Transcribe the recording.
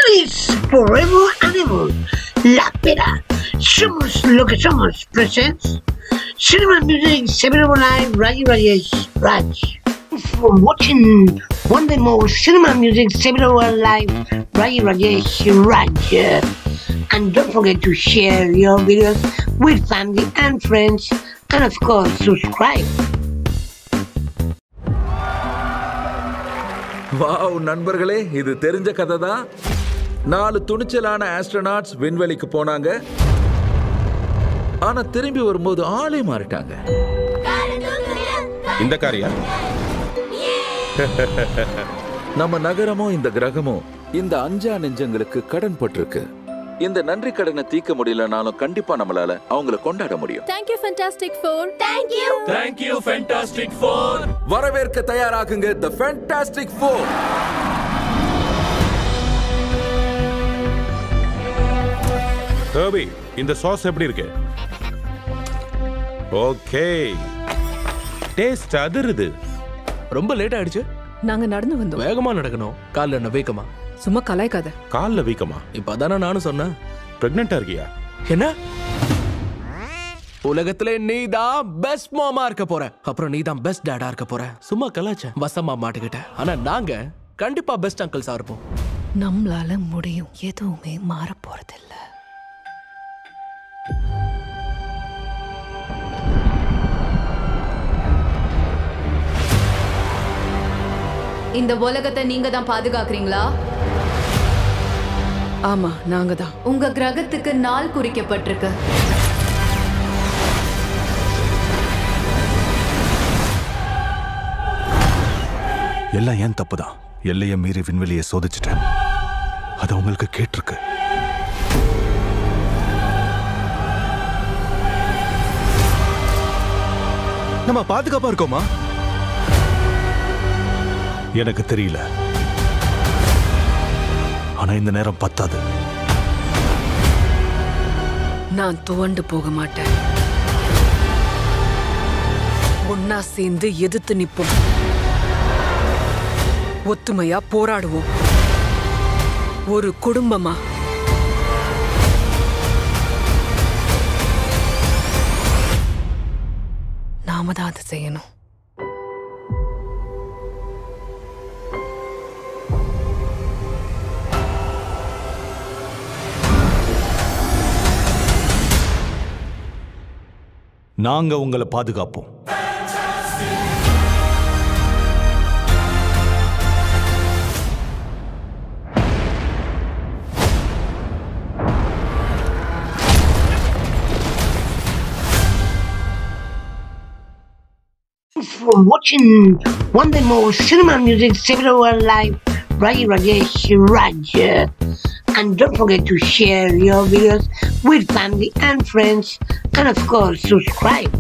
Feliz forever and ever. La Pera. Somos lo que somos. Presents Cinema Music 7 Live Raji Rajesh Raj. For watching one day more Cinema Music 7 Live Raji Rajesh Raj. And don't forget to share your videos with family and friends. And of course, subscribe. Wow நண்பர்களே, இது தெரிஞ்ச கதை தான். 4 துணிச்சலான astronauts விண்வெளிக்கு போனாங்க. ஆனா திரும்பி வரும்போது ஆளே மாறிட்டாங்க. இந்த காரியா? நம்ம நகரமோ இந்த கிரகமோ இந்த அஞ்சா நெஞ்சங்களுக்கு கடன் பட்டிருக்கு. இந்த நன்றி கடனை தீர்க்க முடியலனாலும் கண்டிப்பா நம்மளால அவங்களை கொண்டாட முடியும். Thank you Fantastic Four. Thank you Fantastic Four. வரவேற்க தயாராகுங்க The Fantastic Four. ஹர்பி, இந்த சாஸ் எப்படி இருக்கு? ஓகே. டேஸ்ட் அதிருது. ரொம்ப லேட் ஆயிடுச்சு. நாங்க நடந்து வந்தோம். வேகமா நடக்கணும். கால்ல என்ன வேகமா? சும்மா கலாய்க்காத. கால்ல வீக்கமா? இப்பதானே நானும் சொன்னேன். பிரெக்னெண்டா இருக்கியா? என்ன? உலகத்திலே நீ தான் பெஸ்ட் மாமா இருக்க போற. அப்புறம் நீ தான் பெஸ்ட் டாடா இருக்க போற. சும்மா கலாச்ச வசமா மாட்டுக்கிட்ட. ஆனா நாங்க கண்டிப்பா பெஸ்ட் அங்கிள்ஸா இருப்போம். நம்மளால முடியும். எதுவுமே மாற போறதில்ல. இந்த உலகத்தை நீங்க தான் பாதுகாக்கிறீங்களா? ஆமா, நாங்க தான். உங்க கிரகத்துக்கு நாள் குறிக்கப்பட்டிருக்கு. எல்லாம் ஏன் தப்புதான். எல்லையை மீறி விண்வெளியை சோதிச்சுட்டேன். அது உங்களுக்கு கேட்டிருக்கு. நம்ம பாதுகாப்பா இருக்கோமா? எனக்கு தெரியல. ஆனா இந்த நேரம் பத்தாது. நான் துவண்டு போக மாட்டேன். ஒன்னா சேர்ந்து எதிர்த்து நிப்போம். ஒத்துமையா போராடுவோம். ஒரு குடும்பமா. நாம தான் அதை செய்யணும். நாங்க உங்களை பாதுகாப்போம். For watching one day more Cinema Music 7 Live Raji Rajesh Raj. And don't forget to share your videos with family and friends. And of course, subscribe.